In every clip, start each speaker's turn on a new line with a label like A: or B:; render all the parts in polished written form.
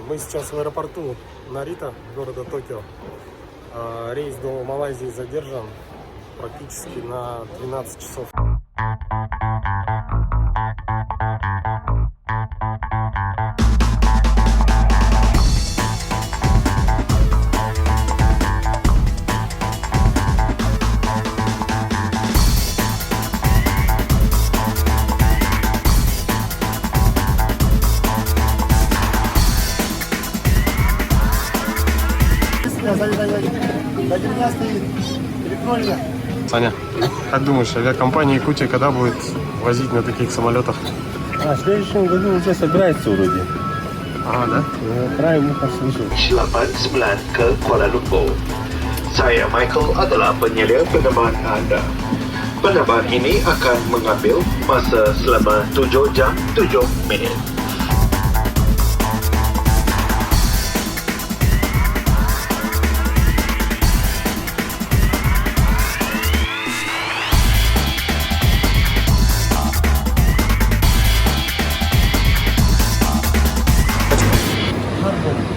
A: Мы сейчас в аэропорту Нарита, города Токио. Рейс до Малайзии задержан практически на 12 часов. Саня, как думаешь, авиакомпания Якутия когда будет возить на таких самолетах?
B: В следующем году уже собирается вроде.
A: А, да?
B: Краем ухо слышал.
C: 89 ke Kuala Lumpur. Saya Michael adalah penyelia penerbangan anda. Penerbangan ini akan mengambil masa selama 7 jam 7 minit.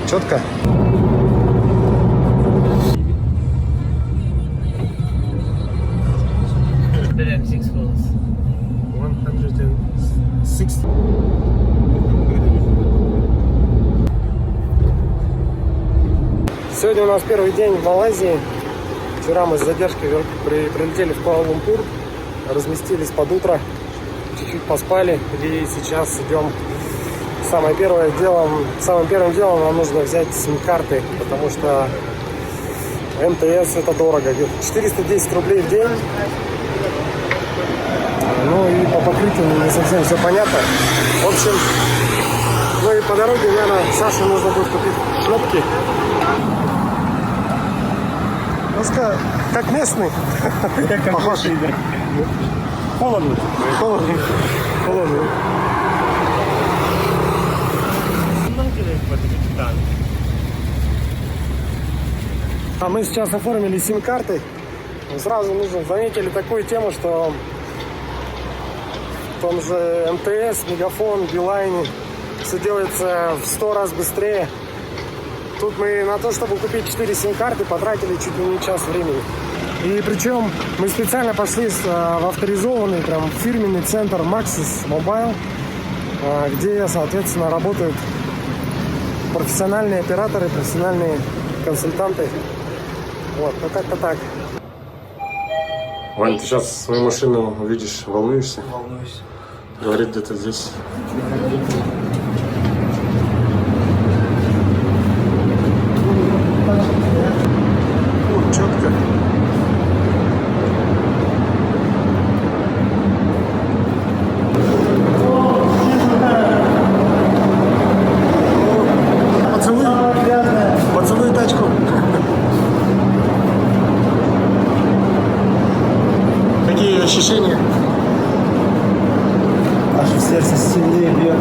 A: Четко? Сегодня у нас первый день в Малайзии. Вчера мы с задержкой прилетели в Куала-Лумпур, разместились под утро, чуть-чуть поспали и сейчас идем. Самым первым делом нам нужно взять сим-карты, потому что МТС это дорого, где-то 410 рублей в день. Ну и по покрытию не совсем все понятно. В общем, ну и по дороге, наверное, Саше нужно будет купить кнопки. Как местный.
B: Как местный, да. Холодно.
A: Холодно. А мы сейчас оформили сим-карты. Сразу заметили такую тему, что в том же МТС, Мегафон, Билайне все делается в 100 раз быстрее. Тут мы на то, чтобы купить 4 сим-карты, потратили чуть ли не час времени. И причем мы специально пошли в авторизованный прям фирменный центр Maxis Mobile, где, соответственно, работают профессиональные операторы, профессиональные консультанты. Вот, ну как-то так. Вань, ты сейчас свою машину увидишь, волнуешься?
B: Волнуюсь.
A: Говорит, где-то здесь. Четко. Поцелуй тачку. Какие ощущения?
B: Аж сердце сильнее бьет.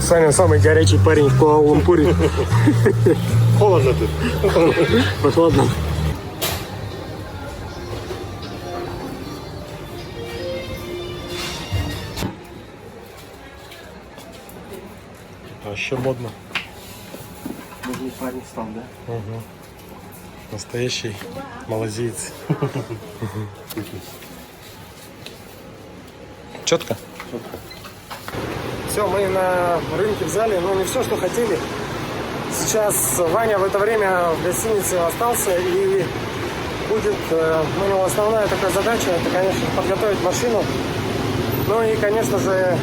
A: Саня самый горячий парень в Куала-Лумпуре.
B: Холодно тут.
A: Прохладно. А еще модно.
B: Модный парень стал, да?
A: Угу. Настоящий малазиец. Четко?
B: Четко.
A: Все, мы на рынке взяли, но не все, что хотели. Сейчас Ваня в это время в гостинице остался и будет, ну, основная такая задача, это, конечно, подготовить машину, ну и, конечно же,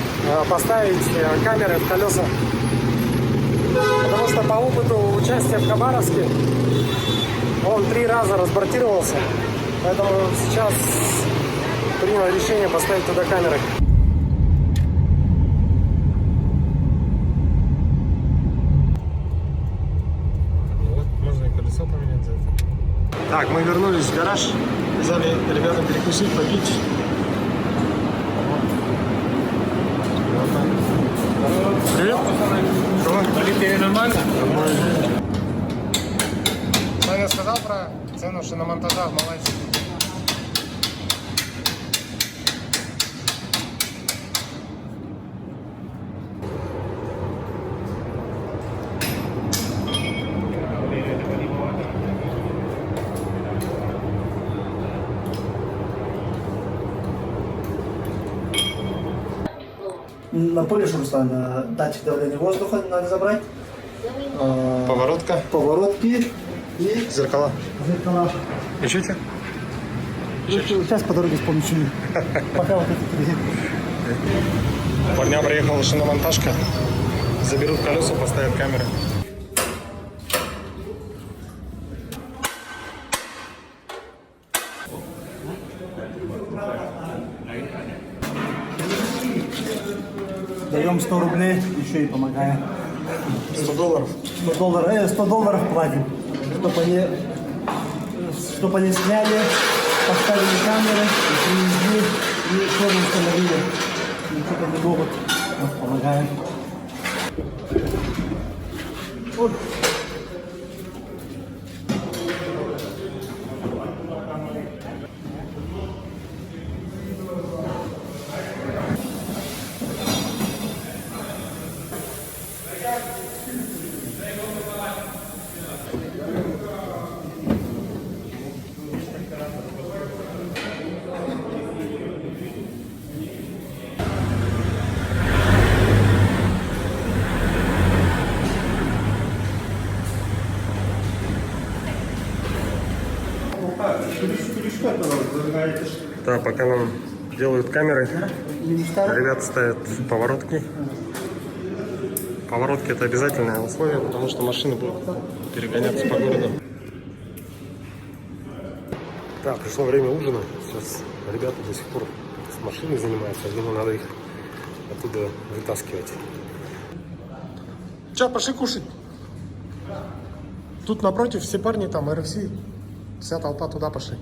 A: поставить камеры в колеса. Потому что по опыту участия в Хабаровске он 3 раза разбортировался, поэтому сейчас принял решение поставить туда камеры. Вот, можно и колесо поменять за это. Так, мы вернулись в гараж, взяли ребятам перекусить, попить. Вот так. Привет. Полетели нормально? Нормально. Саня сказал про цену шиномонтажа в Малайзии.
D: Напомнишь, Руслан, датчик давления воздуха надо забрать,
A: Поворотка,
D: поворотки и
A: зеркала.
D: зеркала.
A: Еще что?
D: Сейчас по дороге вспомню, что пока вот эти три.
A: Парня приехала шиномонтажка. Заберут колеса, поставят камеры.
D: Даем 100 рублей, еще и помогаем.
A: $100.
D: 100 долларов платим, чтобы они сняли, поставили камеры, привезли и еще раз установили. Ничего не могут, вот, помогаем. Вот.
A: Да, пока нам делают камеры, ребята ставят поворотки. Поворотки — это обязательное условие, потому что машины будут перегоняться по городу. Да, пришло время ужина. Сейчас ребята до сих пор с машиной занимаются. Я думаю, надо их оттуда вытаскивать. Че, пошли кушать. Тут напротив все парни, там RFC. Вся толпа туда пошли.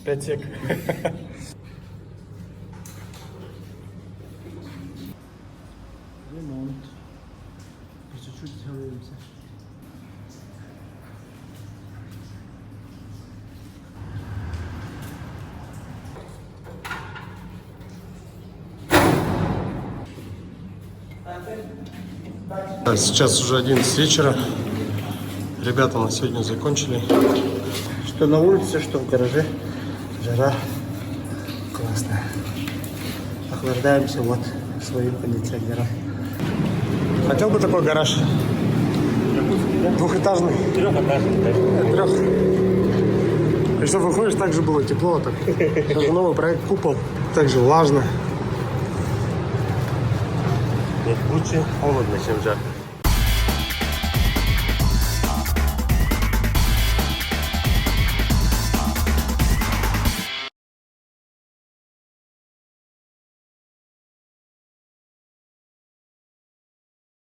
A: Пятек.
D: Ремонт. По чуть-чуть делаемся.
A: Сейчас уже 11 вечера. Ребята на сегодня закончили.
D: Что на улице, что в гараже. Жара классная. Охлаждаемся вот своим кондиционером.
A: Хотел бы такой гараж? Двухэтажный? Трех. И чтобы выходишь, так же было тепло. Так. Даже новый проект «Купол». Также влажно.
B: Лучше холодно, чем жарко.